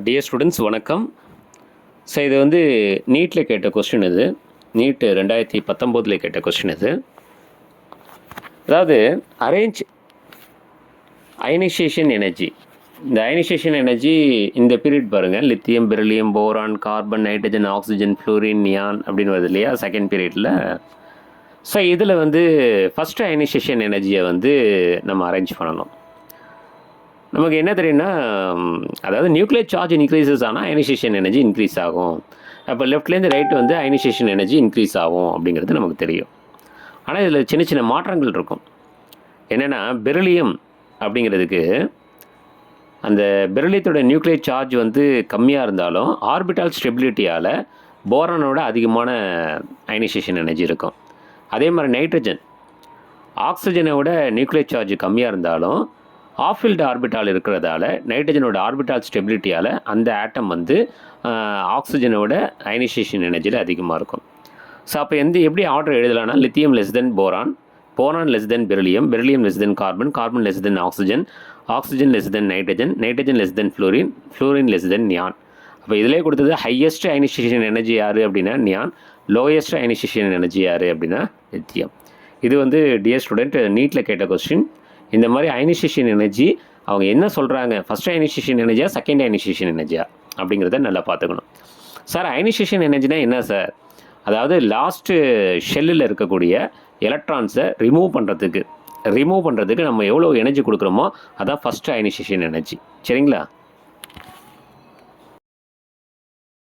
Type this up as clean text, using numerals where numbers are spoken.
Dear students வணக்கம். So இது வந்து நீட்டில் கேட்ட கொஸ்டின் இது. நீட்டு 2019 கேட்ட கொஸ்டின் இது. அதாவது அரேஞ்ச் அயனைசேஷன் எனர்ஜி. இந்த அயனைசேஷன் எனர்ஜி இந்த பீரியட் பாருங்கள், lithium, beryllium, boron, carbon, nitrogen, oxygen, fluorine, neon அப்படின்னு வருது இல்லையா செகண்ட் பீரியடில். ஸோ இதில் வந்து ஃபஸ்ட்டு அயனைசேஷன் எனர்ஜியை வந்து நம்ம அரேஞ்ச் பண்ணணும். நமக்கு என்ன தெரியும்னா, அதாவது நியூக்ளியர் சார்ஜ் இன்க்ரீசஸ் ஆனால் அயனைசேஷன் எனர்ஜி இன்க்ரீஸ் ஆகும். அப்போ லெஃப்ட்லேருந்து ரைட்டு வந்து அயனைசேஷன் எனர்ஜி இன்க்ரீஸ் ஆகும் அப்படிங்கிறது நமக்கு தெரியும். ஆனால் இதில் சின்ன சின்ன மாற்றங்கள் இருக்கும். என்னென்னா, பெரிலியம் அப்படிங்கிறதுக்கு அந்த பெரிலியத்தோட நியூக்ளியர் சார்ஜ் வந்து கம்மியாக இருந்தாலும் ஆர்பிட்டால் ஸ்டெபிலிட்டியால் போரானோட அதிகமான அயனைசேஷன் எனர்ஜி இருக்கும். அதே மாதிரி நைட்ரஜன், ஆக்சிஜனோட நியூக்ளியர் சார்ஜ் கம்மியாக இருந்தாலும் ஆஃபில்டு ஆர்பிட்டால் இருக்கிறதால நைட்ரஜனோட ஆர்பிட்டால் ஸ்டெபிலிட்டியால் அந்த ஆட்டம் வந்து ஆக்சிஜனோட அயனைசேஷன் எனர்ஜியில் அதிகமாக இருக்கும். ஸோ அப்போ எப்படி ஆர்டர் எழுதலாம்னா, lithium less than boron, boron less than beryllium, beryllium less than carbon, carbon less than oxygen, oxygen less than nitrogen, nitrogen less than fluorine, fluorine less than neon. அப்போ இதிலே கொடுத்தது highest ionisation energy யார் அப்படின்னா neon, lowest ionisation energy யார் அப்படின்னா lithium. இது வந்து dear student நீட்டில் கேட்ட கொஸ்டின். இந்த மாதிரி அயனைசேஷன் எனர்ஜி அவங்க என்ன சொல்கிறாங்க, ஃபஸ்ட் அயனைசேஷன் எனர்ஜியா செகண்ட் அயனைசேஷன் எனர்ஜியா அப்படிங்கிறத நல்லா பார்த்துக்கணும். சார் அயனைசேஷன் எனர்ஜினா என்ன சார்? அதாவது லாஸ்ட்டு ஷெல்லில் இருக்கக்கூடிய எலக்ட்ரான்ஸை ரிமூவ் பண்ணுறதுக்கு நம்ம எவ்வளோ எனர்ஜி கொடுக்குறோமோ அதான் ஃபஸ்ட்டு அயனைசேஷன் எனர்ஜி. சரிங்களா?